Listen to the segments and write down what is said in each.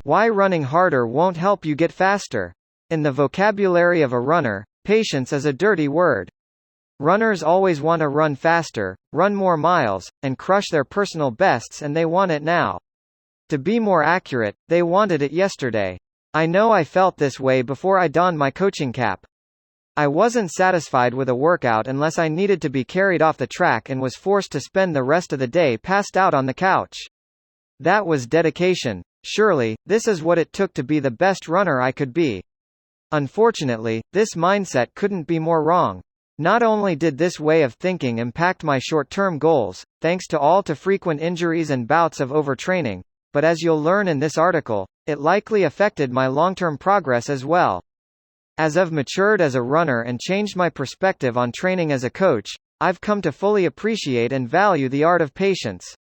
Why running harder won't help you get faster. In the vocabulary of a runner, patience is a dirty word. Runners always want to run faster, run more miles, and crush their personal bests, and they want it now. To be more accurate, they wanted it yesterday. I know I felt this way before I donned my coaching cap. I wasn't satisfied with a workout unless I needed to be carried off the track and was forced to spend the rest of the day passed out on the couch. That was dedication. Surely, this is what it took to be the best runner I could be. Unfortunately, this mindset couldn't be more wrong. Not only did this way of thinking impact my short-term goals, thanks to all too frequent injuries and bouts of overtraining, but as you'll learn in this article, it likely affected my long-term progress as well. As I've matured as a runner and changed my perspective on training as a coach, I've come to fully appreciate and value the art of patience.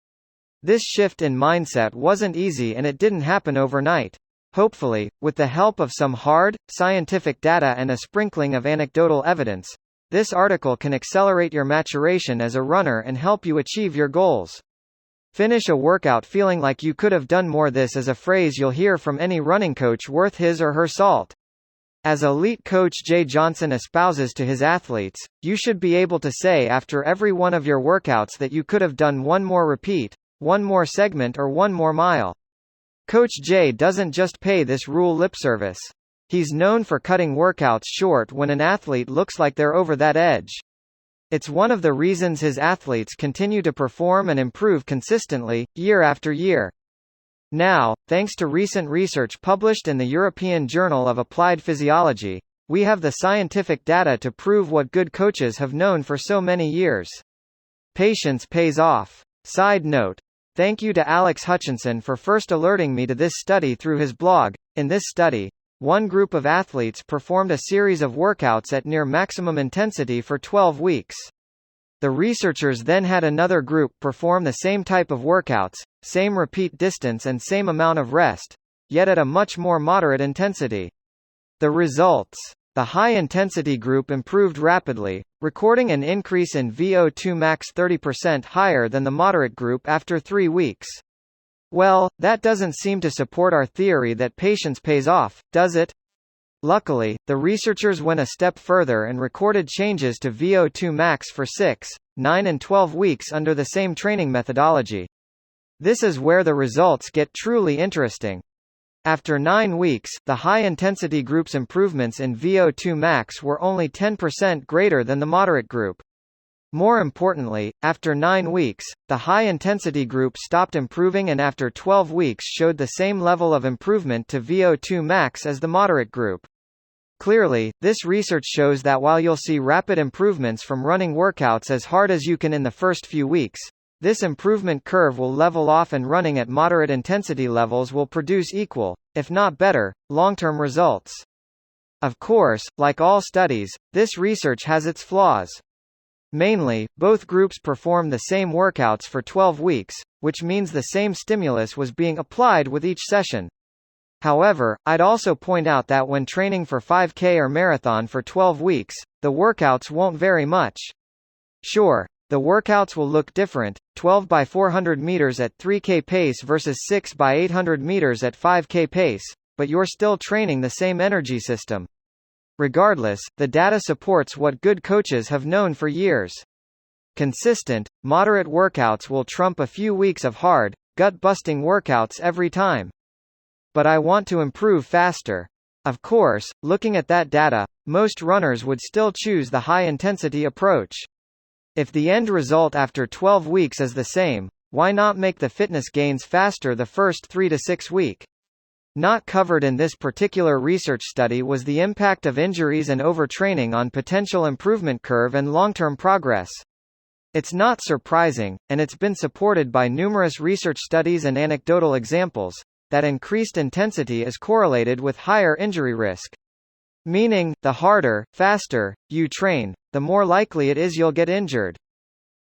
This shift in mindset wasn't easy and it didn't happen overnight. Hopefully, with the help of some hard, scientific data and a sprinkling of anecdotal evidence, this article can accelerate your maturation as a runner and help you achieve your goals. Finish a workout feeling like you could have done more. This is a phrase you'll hear from any running coach worth his or her salt. As elite coach Jay Johnson espouses to his athletes, you should be able to say after every one of your workouts that you could have done one more repeat, one more segment or one more mile. Coach Jay doesn't just pay this rule lip service. He's known for cutting workouts short when an athlete looks like they're over that edge. It's one of the reasons his athletes continue to perform and improve consistently, year after year. Now, thanks to recent research published in the European Journal of Applied Physiology, we have the scientific data to prove what good coaches have known for so many years. Patience pays off. Side note. Thank you to Alex Hutchinson for first alerting me to this study through his blog. In this study, one group of athletes performed a series of workouts at near maximum intensity for 12 weeks. The researchers then had another group perform the same type of workouts, same repeat distance and same amount of rest, yet at a much more moderate intensity. The results. The high-intensity group improved rapidly, recording an increase in VO2 max 30% higher than the moderate group after 3 weeks. Well, that doesn't seem to support our theory that patience pays off, does it? Luckily, the researchers went a step further and recorded changes to VO2 max for 6, 9 and 12 weeks under the same training methodology. This is where the results get truly interesting. After 9 weeks, the high-intensity group's improvements in VO2 max were only 10% greater than the moderate group. More importantly, after 9 weeks, the high-intensity group stopped improving and after 12 weeks showed the same level of improvement to VO2 max as the moderate group. Clearly, this research shows that while you'll see rapid improvements from running workouts as hard as you can in the first few weeks, this improvement curve will level off and running at moderate intensity levels will produce equal, if not better, long-term results. Of course, like all studies, this research has its flaws. Mainly, both groups performed the same workouts for 12 weeks, which means the same stimulus was being applied with each session. However, I'd also point out that when training for 5K or marathon for 12 weeks, the workouts won't vary much. Sure, the workouts will look different, 12 by 400 meters at 3K pace versus 6 by 800 meters at 5K pace, but you're still training the same energy system. Regardless, the data supports what good coaches have known for years. Consistent, moderate workouts will trump a few weeks of hard, gut-busting workouts every time. But I want to improve faster. Of course, looking at that data, most runners would still choose the high-intensity approach. If the end result after 12 weeks is the same, why not make the fitness gains faster the first 3 to 6 weeks? Not covered in this particular research study was the impact of injuries and overtraining on potential improvement curve and long-term progress. It's not surprising, and it's been supported by numerous research studies and anecdotal examples, that increased intensity is correlated with higher injury risk. Meaning, the harder, faster, you train, the more likely it is you'll get injured.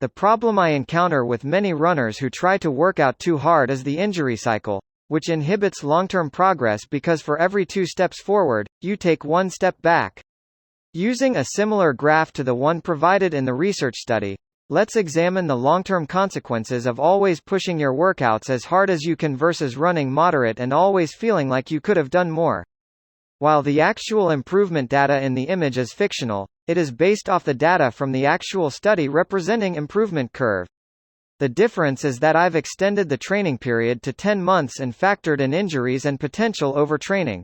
The problem I encounter with many runners who try to work out too hard is the injury cycle, which inhibits long-term progress because for every 2 steps forward, you take 1 step back. Using a similar graph to the one provided in the research study, Let's examine the long-term consequences of always pushing your workouts as hard as you can versus running moderate and always feeling like you could have done more. While the actual improvement data in the image is fictional, it is based off the data from the actual study representing improvement curve. The difference is that I've extended the training period to 10 months and factored in injuries and potential overtraining.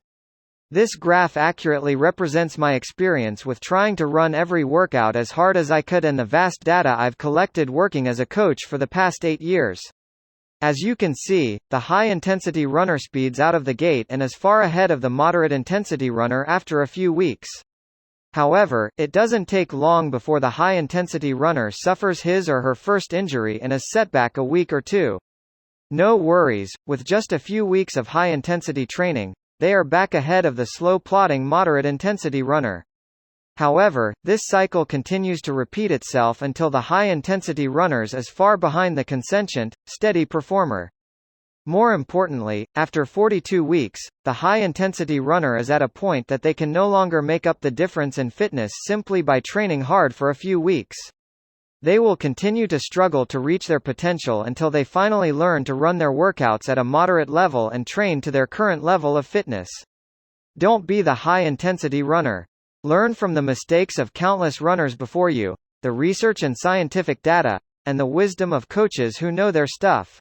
This graph accurately represents my experience with trying to run every workout as hard as I could and the vast data I've collected working as a coach for the past 8 years. As you can see, the high-intensity runner speeds out of the gate and is far ahead of the moderate-intensity runner after a few weeks. However, it doesn't take long before the high-intensity runner suffers his or her first injury and is set back a week or two. No worries, with just a few weeks of high-intensity training, they are back ahead of the slow-plodding moderate-intensity runner. However, this cycle continues to repeat itself until the high-intensity runners is far behind the consentient, steady performer. More importantly, after 42 weeks, the high-intensity runner is at a point that they can no longer make up the difference in fitness simply by training hard for a few weeks. They will continue to struggle to reach their potential until they finally learn to run their workouts at a moderate level and train to their current level of fitness. Don't be the high-intensity runner. Learn from the mistakes of countless runners before you, the research and scientific data, and the wisdom of coaches who know their stuff.